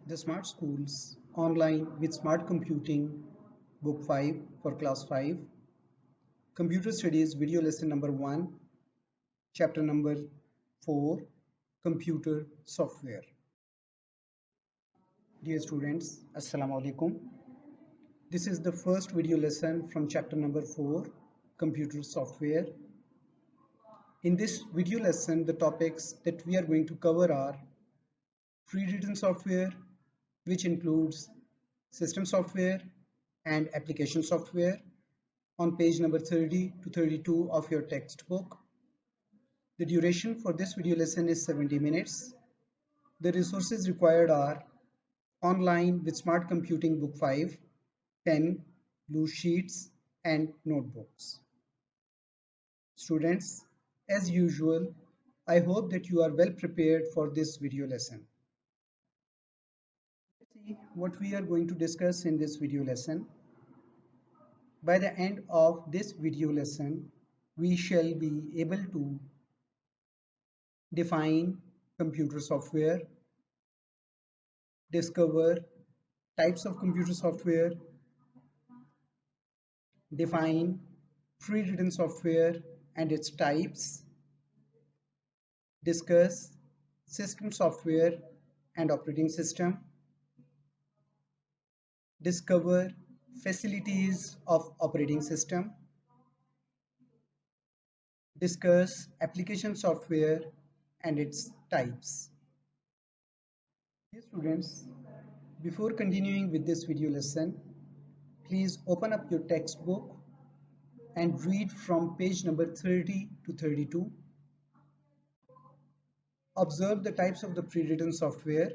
The Smart Schools Online with Smart Computing, Book 5 for Class 5, Computer Studies Video Lesson number 1, Chapter number 4, Computer Software. Dear students, Assalamu alaikum. This is the first video lesson from chapter number 4, Computer Software. In this video lesson, the topics that we are going to cover are pre-written software, which includes system software and application software on page number 30 to 32 of your textbook. The duration for this video lesson is 70 minutes. The resources required are Online with Smart Computing Book 5, pen, blue sheets and notebooks. Students, as usual, I hope that you are well prepared for this video lesson. Let's see what we are going to discuss in this video lesson. By the end of this video lesson, we shall be able to define computer software, discover types of computer software, define pre-written software and its types, discuss system software and operating system, discover facilities of operating system, discuss application software and its types. Dear students, before continuing with this video lesson, please open up your textbook and read from page number 30 to 32. Observe the types of the pre-written software.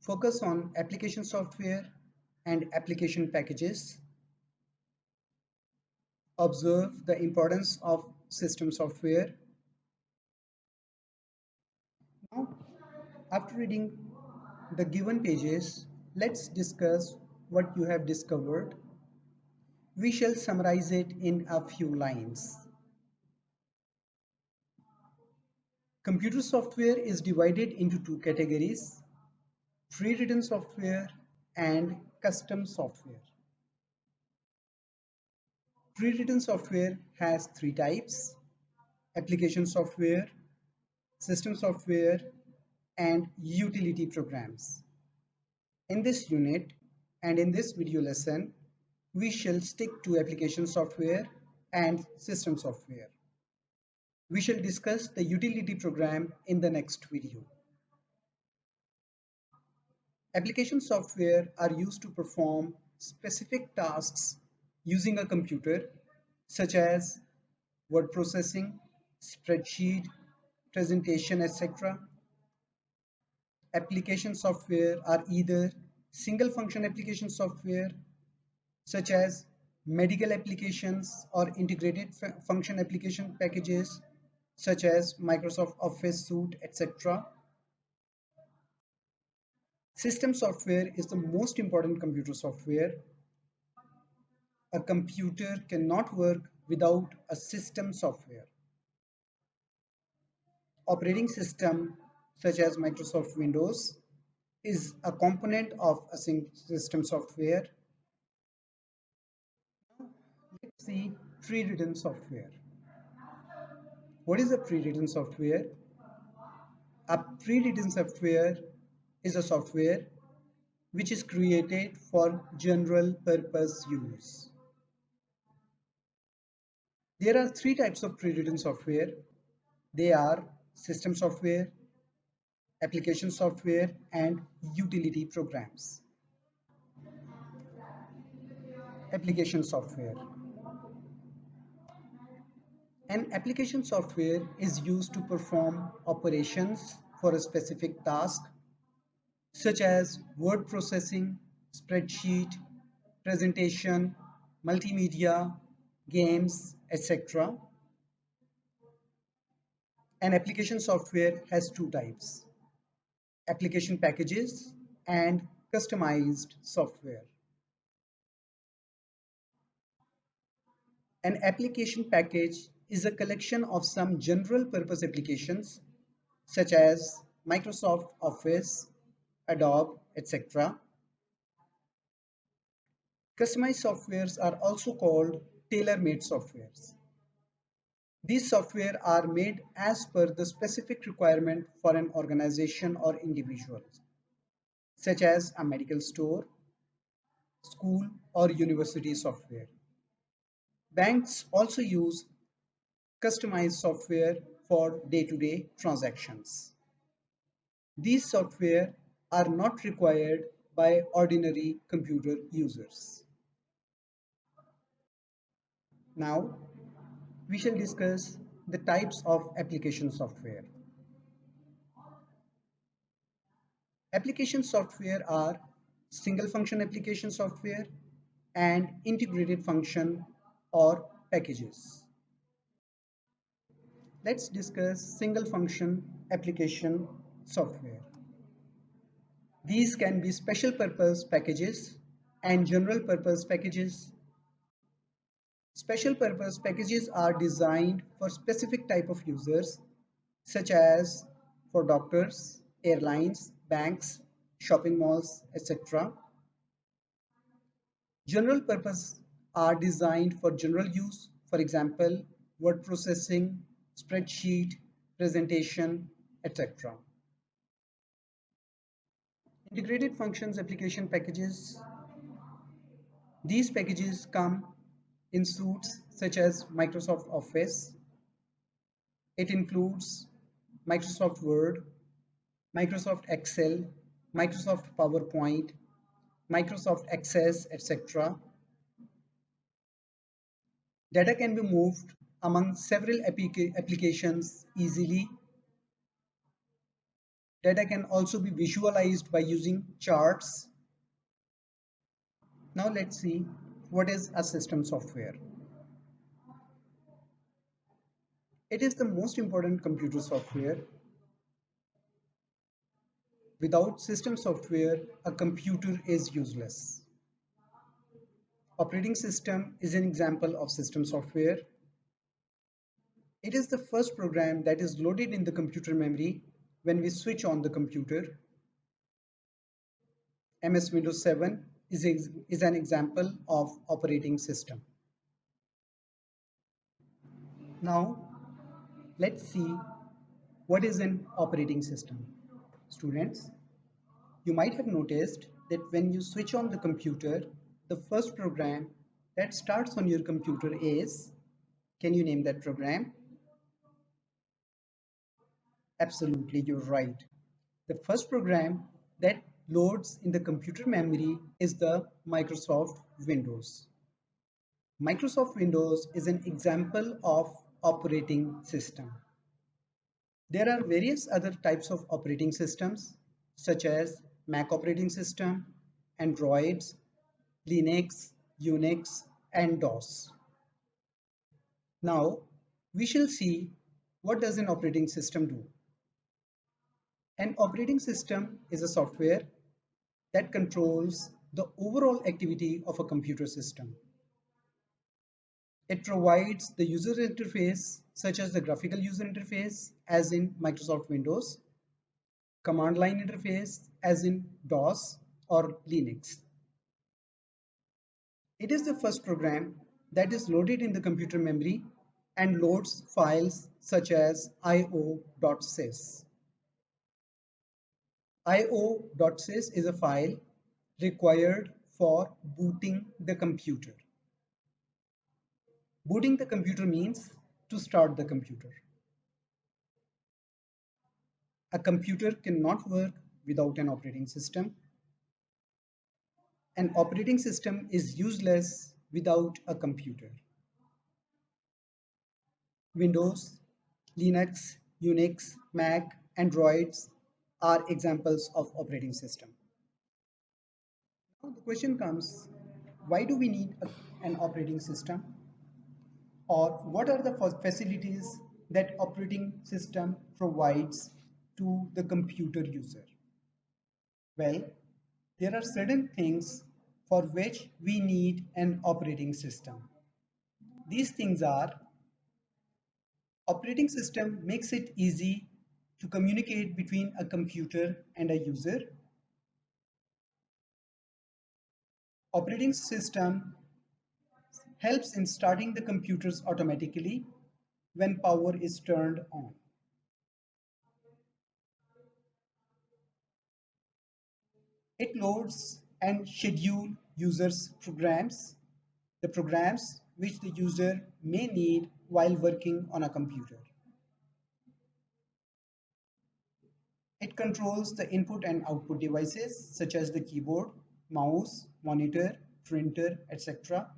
Focus on application software and application packages. Observe the importance of system software. Now, after reading the given pages, let's discuss what you have discovered. We shall summarize it in a few lines. Computer software is divided into two categories: pre-written software and custom software. Pre-written software has three types: application software, system software, and utility programs. In this unit and in this video lesson, we shall stick to application software and system software. We shall discuss the utility program in the next video. Application software are used to perform specific tasks using a computer, such as word processing, spreadsheet, presentation, etc. Application software are either single function application software, such as medical applications, or integrated function application packages, such as Microsoft Office Suite, etc. System software is the most important computer software. A computer cannot work without a system software. Operating system such as Microsoft Windows is a component of a system software. Now, let's see pre-written software. What is a pre-written software? A pre-written software is a software which is created for general purpose use. There are three types of pre-written software. They are system software, application software, and utility programs. Application software. An application software is used to perform operations for a specific task, such as word processing, spreadsheet, presentation, multimedia, games, etc. An application software has two types: application packages and customized software. An application package is a collection of some general purpose applications, such as Microsoft Office, Adobe, etc. Customized softwares are also called tailor-made softwares. These software are made as per the specific requirement for an organization or individual, such as a medical store, school, or university software. Banks also use customized software for day-to-day transactions. These software are not required by ordinary computer users. Now, we shall discuss the types of application software. Application software are single function application software and integrated function or packages. Let's discuss single function application software. These can be special purpose packages and general purpose packages. Special purpose packages are designed for specific type of users such as for doctors, airlines, banks, shopping malls, etc. General purpose are designed for general use, for example, word processing, spreadsheet, presentation, etc. Integrated functions application packages. These packages come in suites such as Microsoft Office. It includes Microsoft Word, Microsoft Excel, Microsoft PowerPoint, Microsoft Access, etc. Data can be moved among several applications easily. Data can also be visualized by using charts. Now let's see what is a system software. It is the most important computer software. Without system software, a computer is useless. Operating system is an example of system software. It is the first program that is loaded in the computer memory when we switch on the computer. MS Windows 7 is an example of operating system. Now, let's see what is an operating system. Students, you might have noticed that when you switch on the computer, the first program that starts on your computer is, can you name that program? Absolutely, you're right. The first program that loads in the computer memory is the Microsoft Windows. Microsoft Windows is an example of operating system. There are various other types of operating systems such as Mac operating system, Androids, Linux, Unix, and DOS. Now, we shall see what does an operating system do. An operating system is a software that controls the overall activity of a computer system. It provides the user interface such as the graphical user interface as in Microsoft Windows, command line interface as in DOS or Linux. It is the first program that is loaded in the computer memory and loads files such as io.sys. io.sys is a file required for booting the computer. Booting the computer means to start the computer. A computer cannot work without an operating system. An operating system is useless without a computer. Windows, Linux, Unix, Mac, Androids are examples of operating system. Now the question comes, why do we need an operating system? Or what are the facilities that operating system provides to the computer user? Well, there are certain things for which we need an operating system. These things are, operating system makes it easy to communicate between a computer and a user. Operating system helps in starting the computers automatically when power is turned on. It loads and schedules users' programs, the programs which the user may need while working on a computer. It controls the input and output devices such as the keyboard, mouse, monitor, printer, etc.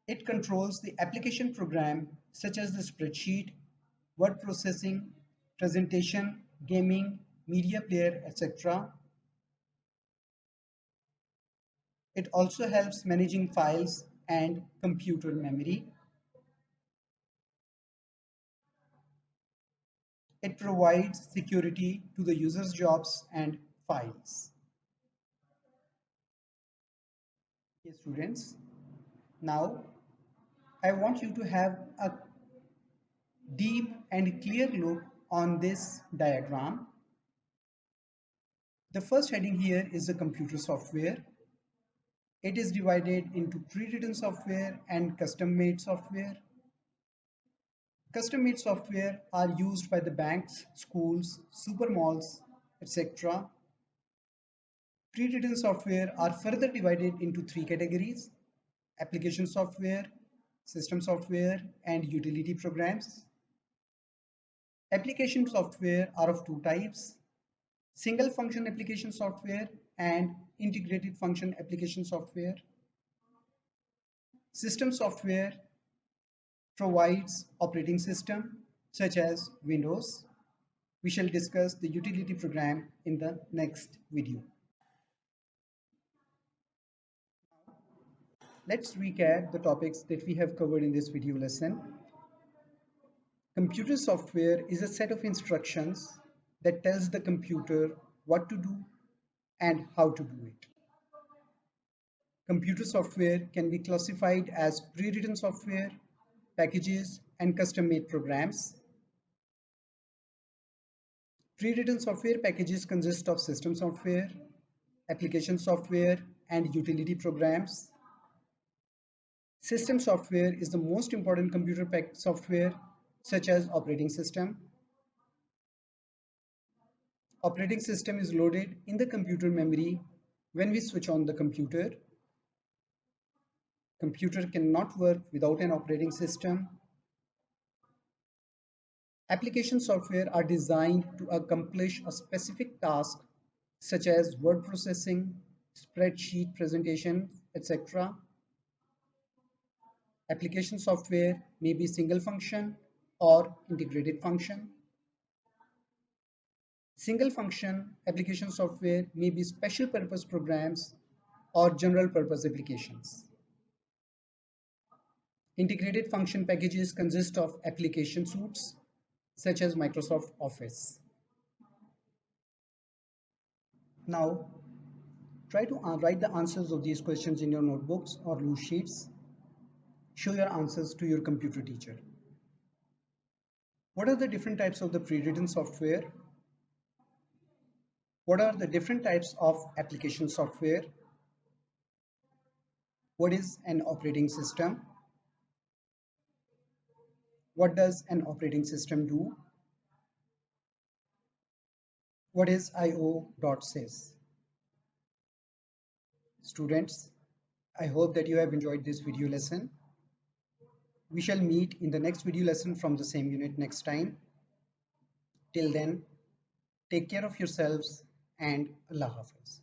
It controls the application program such as the spreadsheet, word processing, presentation, gaming, media player, etc. It also helps managing files and computer memory. It provides security to the user's jobs and files. Okay, students, now I want you to have a deep and clear look on this diagram. The first heading here is the computer software. It is divided into pre-written software and custom-made software. Custom-made software are used by the banks, schools, supermalls, etc. Pre-written software are further divided into three categories: application software, system software, and utility programs. Application software are of two types: single function application software and integrated function application software. System software provides operating system such as Windows. We shall discuss the utility program in the next video. Let's recap the topics that we have covered in this video lesson. Computer software is a set of instructions that tells the computer what to do and how to do it. Computer software can be classified as pre-written software, packages, and custom-made programs. Pre-written software packages consist of system software, application software, and utility programs. System software is the most important computer software, such as operating system. Operating system is loaded in the computer memory when we switch on the computer. Computer cannot work without an operating system. Application software are designed to accomplish a specific task such as word processing, spreadsheet presentation, etc. Application software may be single function or integrated function. Single function application software may be special purpose programs or general purpose applications. Integrated function packages consist of application suites such as Microsoft Office. Now, try to write the answers of these questions in your notebooks or loose sheets. Show your answers to your computer teacher. What are the different types of the pre-written software? What are the different types of application software? What is an operating system? What does an operating system do? What is IO.sys? Students, I hope that you have enjoyed this video lesson. We shall meet in the next video lesson from the same unit next time. Till then, take care of yourselves and Allah Hafiz.